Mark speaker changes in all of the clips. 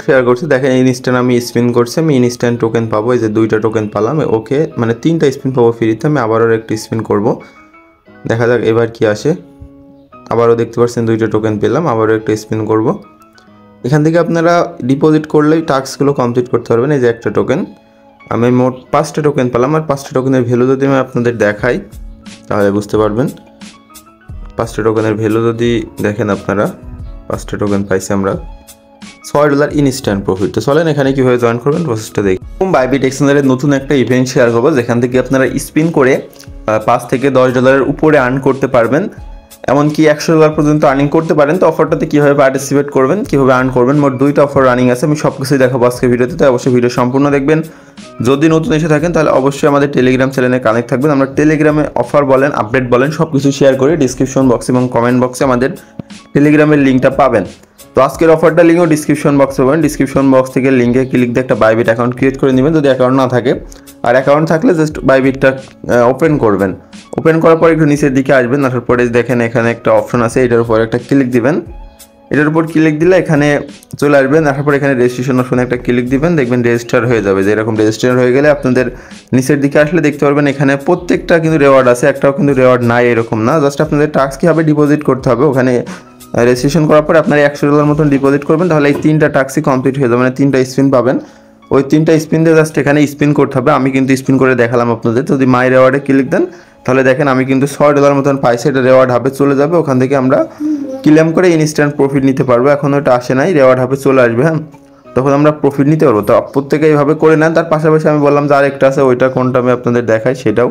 Speaker 1: Share করছি, দেখেন instant আমি স্পিন করছি, আমি ইনস্ট্যান্ট টোকেন পাবো। এই যে 2টা টোকেন পালাম, ওকে, মানে 3টা স্পিন পাবো ফ্রিতে। আমি আবারও একটা স্পিন করব, দেখা যাক এবার কি আসে। আবারও দেখতে পাচ্ছেন 2টা টোকেন পেলাম, আবারও একটা স্পিন করব। এখান থেকে আপনারা ডিপোজিট করলেই টাস্কগুলো কমপ্লিট করতে পারবেন। এই যে একটা টোকেন, আমি মোট 5টা টোকেন পেলাম। আর 5টা টোকেনের ভ্যালু যদি আমি আপনাদের দেখাই তাহলে বুঝতে পারবেন। 5টা টোকেনের ভ্যালু যদি দেখেন আপনারা, 5টা টোকেন পাইছি আমরা, $6 ইনস্ট্যান্ট প্রফিট। তো চলেন এখানে কীভাবে জয়েন করবেন প্রসেসটা দেখি। বাইবিট এক্সচেঞ্জের নতুন একটা ইভেন্ট শেয়ার করবো, যেখান থেকে আপনারা স্পিন করে $5 থেকে $10 উপরে আর্ন করতে পারবেন, এমনকি $100 পর্যন্ত আর্নিং করতে পারেন। তো অফারটাতে কীভাবে পার্টিসিপেট করবেন, কীভাবে আর্ন করবেন, মোট 2টা অফার রানিং আছে। আমি সব কিছুই দেখাবো আজকে ভিডিওতে, তাই অবশ্যই ভিডিও সম্পূর্ণ দেখবেন। যদি নতুন এসে থাকেন তাহলে অবশ্যই আমাদের টেলিগ্রাম চ্যানেলে কানেক্ট থাকবেন। আমরা টেলিগ্রামে অফার বলেন, আপডেট বলেন, সব কিছু শেয়ার করি। ডিসক্রিপশন বক্স এবং কমেন্ট বক্সে আমাদের টেলিগ্রামের লিঙ্কটা পাবেন। তো আজকের অফারটা লিঙ্কও ডিসক্রিপশন বক্সে পাবেন। ডিসক্রিপশন বক্স থেকে লিঙ্কে ক্লিক দিয়ে একটা বাইবিট অ্যাকাউন্ট ক্রিয়েট করে নেবেন যদি অ্যাকাউন্ট না থাকে। আর অ্যাকাউন্ট থাকলে জাস্ট বাইবিটটা ওপেন করবেন। ওপেন করার পর একটু নিচের দিকে আসবেন, আসার পরে দেখেন এখানে একটা অপশন আছে, এটার উপর একটা ক্লিক দিবেন। এটার উপর ক্লিক দিলে এখানে চলে আসবেন, আসার পর এখানে রেজিস্ট্রেশন অপশনে একটা ক্লিক দিবেন, দেখবেন রেজিস্টার হয়ে যাবে। যে এরকম রেজিস্টার হয়ে গেলে আপনাদের নিচের দিকে আসলে দেখতে পারবেন এখানে প্রত্যেকটা কিন্তু রেওয়ার্ড আছে, একটাও কিন্তু রেওয়ার্ড নাই এরকম না। জাস্ট আপনাদের টাস্ক কীভাবে ডিপোজিট করতে হবে, ওখানে রেজিস্ট্রেশন করার পরে আপনারা $100 মতন ডিপোজিট করবেন, তাহলে এই 3টা টাস্কই কমপ্লিট হয়ে যাবে, মানে 3টা স্পিন পাবেন। ওই 3টা স্পিন দিয়ে জাস্ট এখানে স্পিন করতে হবে। আমি কিন্তু স্পিন করে দেখালাম আপনাদের। যদি মাই রেওয়ার্ডে ক্লিক দেন তাহলে দেখেন আমি কিন্তু $6 মতন পাইছি, এটা রেওয়ার্ড হাবে চলে যাবে। ওখান থেকে আমরা ক্লেম করে ইনস্ট্যান্ট প্রফিট নিতে পারবো। এখন ওটা আসে নাই, রেওয়ার্ড হাবে চলে আসবে, হ্যাঁ, তখন আমরা প্রফিট নিতে পারবো। তো প্রত্যেকে এইভাবে করে নেন। তার পাশাপাশি আমি বললাম যে আরেকটা আছে, ওইটা কোনটা আমি আপনাদের দেখাই সেটাও।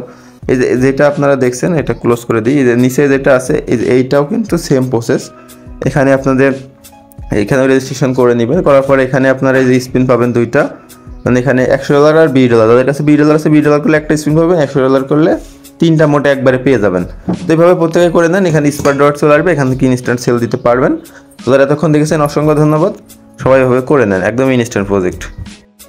Speaker 1: এই যে যেটা আপনারা দেখছেন, এটা ক্লোজ করে দিই। এই যে নিচে যেটা আছে এইটাও কিন্তু সেম প্রসেস। এখানে আপনাদের এখানে রেজিস্ট্রেশন করে নেবেন, করার পরে এখানে আপনারা এই যে স্পিন পাবেন 2টা, মানে এখানে $100 আর $20। যাদের কাছে $20 আছে, $20 করলে একটা স্পিন পাবেন, $100 করলে 3টা মোটে একবারে পেয়ে যাবেন। তো এইভাবে প্রত্যেকে করে নেন। এখানে স্পার ডট চলে আসবে, এখান থেকে ইনস্ট্যান্ট সেল দিতে পারবেন। তো যারা এতক্ষণ দেখেছেন অসংখ্য ধন্যবাদ। সবাই এভাবে করে নেন, একদম ইনস্ট্যান্ট প্রজেক্ট।